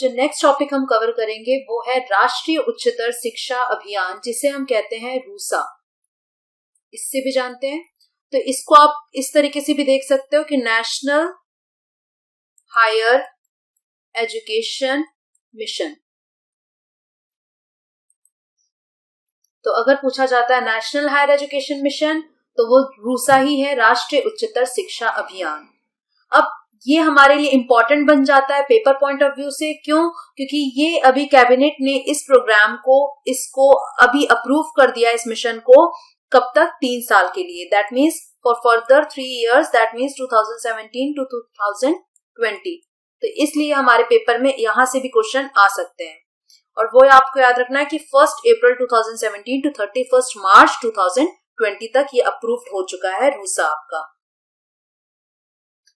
जो next topic हम cover करेंगे वो है राष्ट्रीय उच्चतर शिक्षा अभियान, जिसे हम कहते हैं रूसा। इससे भी जानते हैं, तो इसको आप इस तरीके से भी देख सकते हो कि नेशनल हायर एजुकेशन मिशन। तो अगर पूछा जाता है नेशनल हायर एजुकेशन मिशन तो वो रूसा ही है, राष्ट्रीय उच्चतर शिक्षा अभियान। अब ये हमारे लिए इंपॉर्टेंट बन जाता है पेपर पॉइंट ऑफ व्यू से। क्यों? क्योंकि ये अभी कैबिनेट ने इस प्रोग्राम को, इसको अभी अप्रूव कर दिया इस मिशन को। कब तक? 3 साल के लिए। That means for further 3 years, that means 2017 to 2020। तो इसलिए हमारे पेपर में यहां से भी क्वेश्चन आ सकते हैं। और वो आपको याद रखना है कि 1 April 2017 to 31 March 2020 तक ये अप्रूव्ड हो चुका है रूसा आपका।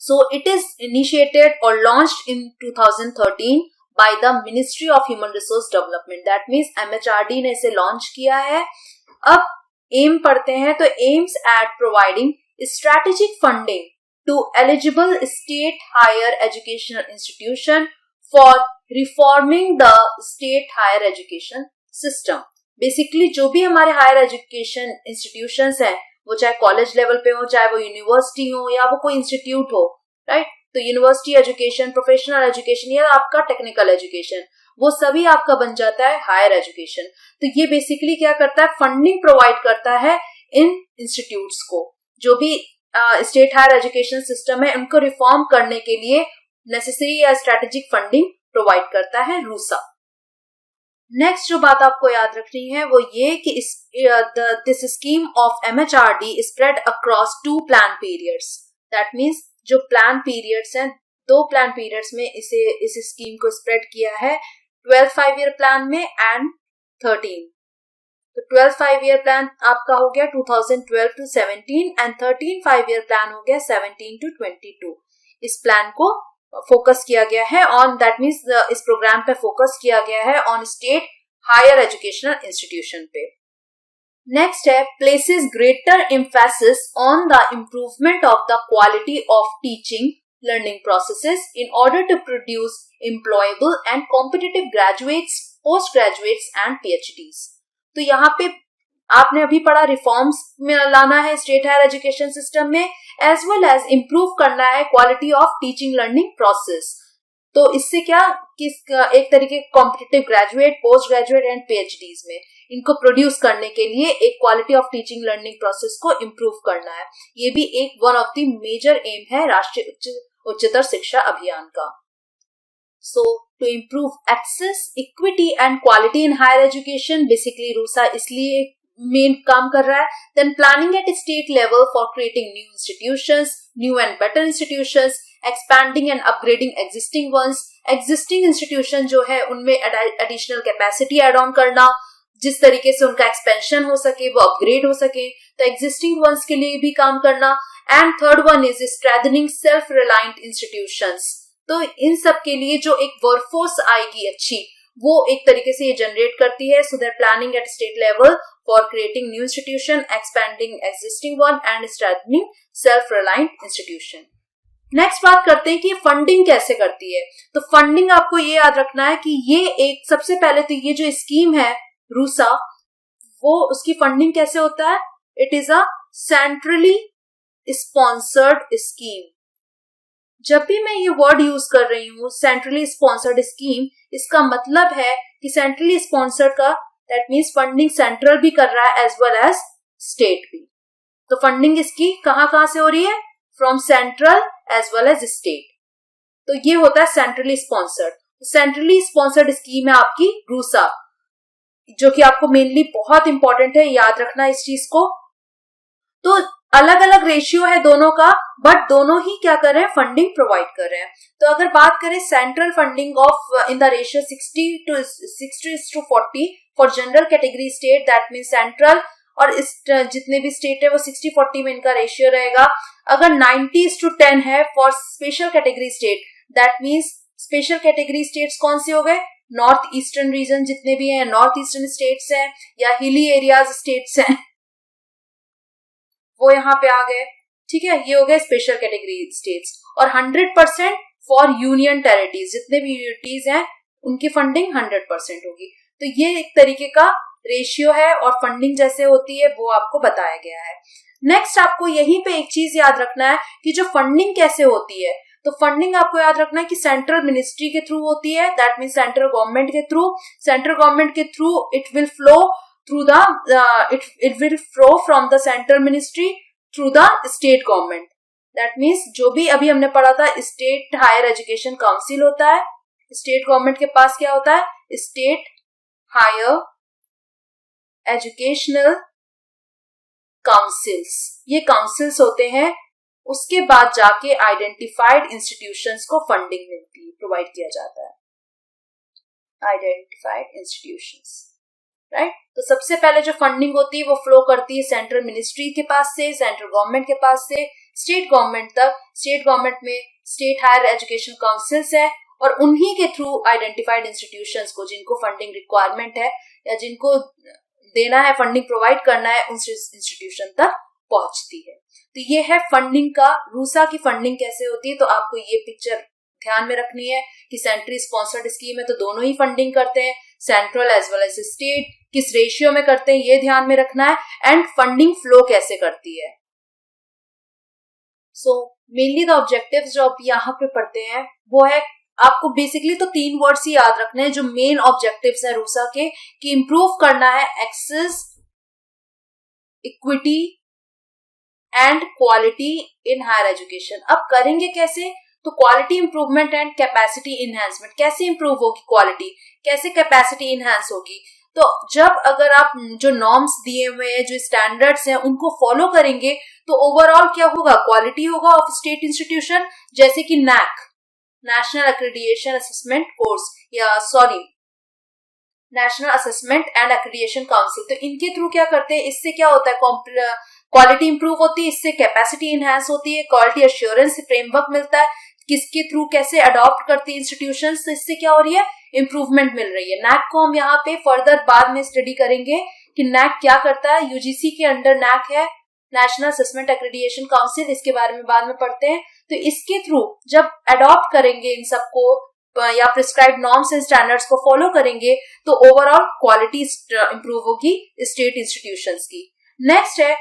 So it is initiated or launched in 2013 by the Ministry of Human Resource Development. That means MHRD ने इसे लॉन्च किया है। अब एम पढ़ते हैं, तो aims at providing strategic funding to eligible state higher educational institution for reforming the state higher education system. Basically जो भी हमारे हायर एजुकेशन इंस्टीट्यूशंस हैं, वो चाहे कॉलेज लेवल पे हो, चाहे वो यूनिवर्सिटी हो या वो कोई इंस्टीट्यूट हो, राइट। तो यूनिवर्सिटी एजुकेशन, प्रोफेशनल एजुकेशन या आपका टेक्निकल एजुकेशन, वो सभी आपका बन जाता है हायर एजुकेशन। तो ये बेसिकली क्या करता है? फंडिंग प्रोवाइड करता है इन इंस्टीट्यूट्स को। जो भी स्टेट हायर एजुकेशन सिस्टम है उनको रिफॉर्म करने के लिए नेसेसरी या स्ट्रेटेजिक फंडिंग प्रोवाइड करता है रूसा। नेक्स्ट जो बात आपको याद रखनी है वो ये कि this scheme of MHRD spread across 2 plan periods. That means जो प्लान पीरियड्स हैं, 2 प्लान पीरियड्स में इस स्कीम को स्प्रेड किया है, 12th 5-year प्लान में एंड 13। तो 12th 5-year प्लान आपका हो गया 2012 to 17 and 13th 5-year plan हो गया 17 to 22। इस प्लान को फोकस किया गया है ऑन, दैट मीन्स इस प्रोग्राम पे फोकस किया गया है on state higher educational institution पे। नेक्स्ट है places greater emphasis on the improvement of the quality of teaching learning processes in order to produce employable and competitive graduates, post graduates and PhDs। तो यहाँ पे आपने अभी पढ़ा reforms में लाना है स्टेट हायर एजुकेशन सिस्टम में, एज वेल एज इम्प्रूव करना है quality of teaching learning process. तो इससे क्या एक तरीके competitive graduate, post graduate and PhDs में इनको प्रोड्यूस करने के लिए एक quality of teaching learning process को इम्प्रूव करना है। ये भी एक one of the major aim है राष्ट्रीय उच्चतर शिक्षा अभियान का। So to improve access, equity and quality in higher education, basically RUSA इसलिए मेन काम कर रहा है। Then planning at state level for creating new institutions, new and better institutions, expanding and upgrading existing ones. Existing institution जो है उनमें additional capacity add on करना, जिस तरीके से उनका एक्सपेंशन हो सके, वो अपग्रेड हो सके, तो एग्जिस्टिंग वंस के लिए भी काम करना। And third one is strengthening self reliant institutions. तो इन सब के लिए जो एक वर्कफोर्स आएगी अच्छी, वो एक तरीके से ये जनरेट करती है। So that planning at state level for creating new institution, expanding existing one and strengthening self reliant institution. Next बात करते हैं कि फंडिंग कैसे करती है। तो फंडिंग आपको ये याद रखना है कि ये एक, सबसे पहले तो ये जो स्कीम है रूसा, वो उसकी फंडिंग कैसे होता है? It is a centrally sponsored scheme. जब भी मैं ये वर्ड यूज कर रही हूँ सेंट्रली स्पॉन्सर्ड स्कीम, इसका मतलब है कि सेंट्रली स्पॉन्सर्ड का दैट मीन्स फंडिंग सेंट्रल भी कर रहा है एज वेल एज स्टेट भी। तो फंडिंग इसकी कहां से हो रही है? From central as well as state. तो ये होता है centrally sponsored. Centrally sponsored scheme है आपकी रूसा, जो कि आपको मेनली बहुत इंपॉर्टेंट है, याद रखना इस चीज को। तो अलग अलग रेशियो है दोनों का, बट दोनों ही क्या कर रहे हैं? फंडिंग प्रोवाइड कर रहे हैं। तो अगर बात करें central funding of in the ratio 60:40 for general category state, that mean central और जितने भी स्टेट है वो 60:40 में इनका रेशियो रहेगा। अगर 90:10 है for special category state, that means special category states कौन से हो गए? नॉर्थ ईस्टर्न रीजन जितने भी हैं, नॉर्थ ईस्टर्न स्टेट्स हैं या हिली एरियाज स्टेट्स हैं, वो यहाँ पे आ गए। ठीक है, ये हो गए स्पेशल कैटेगरी स्टेट्स। और 100% फॉर यूनियन टेरिटरीज, जितने भी यूनिटीज हैं उनकी फंडिंग 100% होगी। तो ये एक तरीके का रेशियो है और फंडिंग जैसे होती है वो आपको बताया गया है। नेक्स्ट आपको यहीं पे एक चीज याद रखना है कि जो फंडिंग कैसे होती है, तो फंडिंग आपको याद रखना है कि सेंट्रल मिनिस्ट्री के थ्रू होती है, दैट मीन सेंट्रल गवर्नमेंट के थ्रू। सेंट्रल गवर्नमेंट के through it will flow through the it will flow from the central ministry through the state government. That means जो भी अभी हमने पढ़ा था स्टेट हायर एजुकेशन काउंसिल होता है, स्टेट गवर्नमेंट के पास क्या होता है, स्टेट हायर एजुकेशनल काउंसिल्स, ये काउंसिल्स होते हैं। उसके बाद जाके आइडेंटिफाइड इंस्टीट्यूशंस को फंडिंग मिलती है, प्रोवाइड किया जाता है, आइडेंटिफाइड इंस्टीट्यूशंस, राइट। तो सबसे पहले जो फंडिंग होती है वो फ्लो करती है सेंट्रल मिनिस्ट्री के पास से, सेंट्रल गवर्नमेंट के पास से स्टेट गवर्नमेंट तक। स्टेट गवर्नमेंट में स्टेट हायर एजुकेशन काउंसिल्स है और उन्हीं के थ्रू आइडेंटिफाइड इंस्टीट्यूशंस को जिनको फंडिंग रिक्वायरमेंट है या जिनको देना है, फंडिंग प्रोवाइड करना है, उन इंस्टीट्यूशन तक पहुंचती है। तो ये है फंडिंग का, रूसा की फंडिंग कैसे होती है। तो आपको ये पिक्चर ध्यान में रखनी है कि सेंट्रली स्पॉन्सर्ड स्कीम है तो दोनों ही फंडिंग करते हैं, central as well as state, किस रेशियो में करते हैं ये ध्यान में रखना है, एंड फंडिंग फ्लो कैसे करती है। सो मेनली द ऑब्जेक्टिव्स जो आप यहाँ पे पढ़ते हैं वो है, आपको बेसिकली तो 3 वर्ड्स ही याद रखने हैं जो मेन ऑब्जेक्टिव्स है रूसा के, कि इंप्रूव करना है access, equity and quality in higher education. अब करेंगे कैसे, तो quality improvement and capacity enhancement. कैसे इंप्रूव होगी क्वालिटी, कैसे कैपेसिटी इनहेंस होगी, तो जब अगर आप जो नॉर्म्स दिए हुए हैं, जो स्टैंडर्ड्स हैं उनको फॉलो करेंगे तो ओवरऑल क्या होगा, क्वालिटी होगा ऑफ स्टेट इंस्टीट्यूशन, जैसे कि NAAC, national accreditation assessment course, या sorry national assessment and accreditation council. तो इनके थ्रू क्या करते हैं, इससे क्या होता है, क्वालिटी इंप्रूव होती है, इससे कैपेसिटी इनहेंस होती है, क्वालिटी एश्योरेंस फ्रेमवर्क मिलता है, किसके थ्रू कैसे अडॉप्ट करती है इंस्टीट्यूशंस, तो इससे क्या हो रही है, इंप्रूवमेंट मिल रही है। नैक को हम यहाँ पे फर्दर बाद में स्टडी करेंगे कि नैक क्या करता है। यूजीसी के अंडर नैक है, नेशनल असेसमेंट एक्रेडिटेशन काउंसिल, इसके बारे में बाद में पढ़ते हैं। तो इसके थ्रू जब अडॉप्ट करेंगे इन सबको या प्रिस्क्राइब नॉर्म्स एंड स्टैंडर्ड्स को फॉलो करेंगे तो ओवरऑल क्वालिटी इंप्रूव होगी स्टेट इंस्टीट्यूशंस की। नेक्स्ट है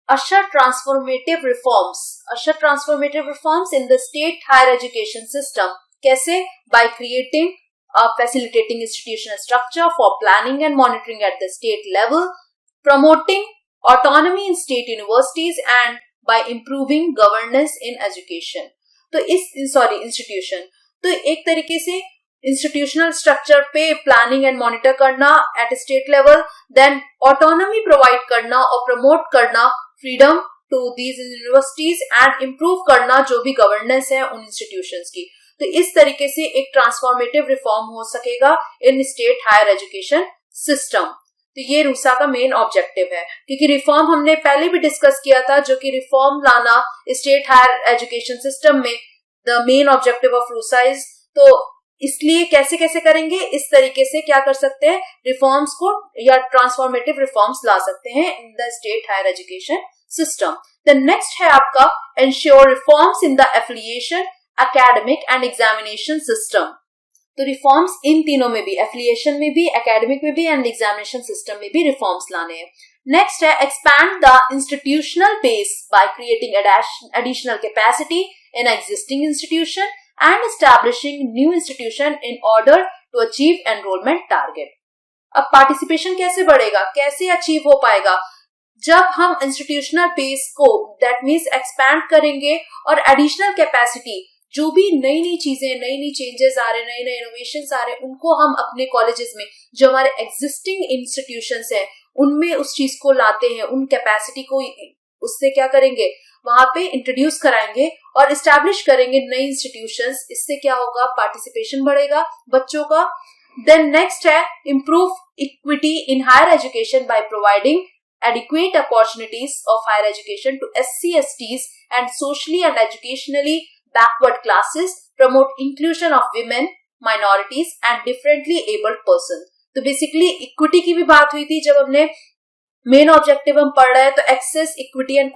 usher transformative reforms, usher transformative reforms in the state higher education system. कैसे, by creating a facilitating institutional structure for planning and monitoring at the state level, promoting autonomy in state universities and by improving governance in education. तो institution, तो एक तरीके से institutional structure पे planning and monitor करना at state level, then autonomy provide करना और promote करना freedom to these universities and improve करना जो भी गवर्नेंस है उन इंस्टीट्यूशंस की। तो इस तरीके से एक ट्रांसफॉर्मेटिव रिफॉर्म हो सकेगा in state higher education system. तो ये रूसा का मेन ऑब्जेक्टिव है, क्योंकि रिफॉर्म हमने पहले भी डिस्कस किया था, जो कि रिफॉर्म लाना स्टेट हायर एजुकेशन सिस्टम में the main objective of RUSA is. तो इसलिए कैसे कैसे करेंगे, इस तरीके से क्या कर सकते हैं, रिफॉर्म्स को या ट्रांसफॉर्मेटिव रिफॉर्म्स ला सकते हैं in the state higher education system. The next है आपका ensure reforms in the affiliation, academic and examination system. तो रिफॉर्म्स इन तीनों में भी, एफिलिएशन में भी, एकेडमिक में भी एंड एग्जामिनेशन सिस्टम में भी रिफॉर्म्स लाने हैं। नेक्स्ट है expand the institutional base by creating additional capacity in existing institution and establishing new institution in order to achieve enrollment target. अब पार्टिसिपेशन कैसे बढ़ेगा, कैसे अचीव हो पाएगा, जब हम इंस्टीट्यूशनल बेस को दैट मीन्स एक्सपैंड करेंगे और एडिशनल कैपेसिटी, जो भी नई नई चीजें, नई नई चेंजेस आ रहे, नए नए इनोवेशंस आ रहे, उनको हम अपने कॉलेजेस में, जो हमारे एग्जिस्टिंग इंस्टीट्यूशंस हैं उनमें उस चीज को लाते हैं, उन कैपेसिटी को उससे क्या करेंगे, वहां पे इंट्रोड्यूस कराएंगे और इस्टेब्लिश करेंगे नई इंस्टीट्यूशंस। इससे क्या होगा, पार्टिसिपेशन बढ़ेगा बच्चों का। देन नेक्स्ट है improve equity in higher education by providing adequate opportunities of higher education to SC, STs and socially and educationally backward classes, promote inclusion of women, minorities and differently abled persons. तो basically equity की भी बात हुई थी जब हमने main objective हम पढ़ रहे हैं, तो एक्सेस, इक्विटी एंड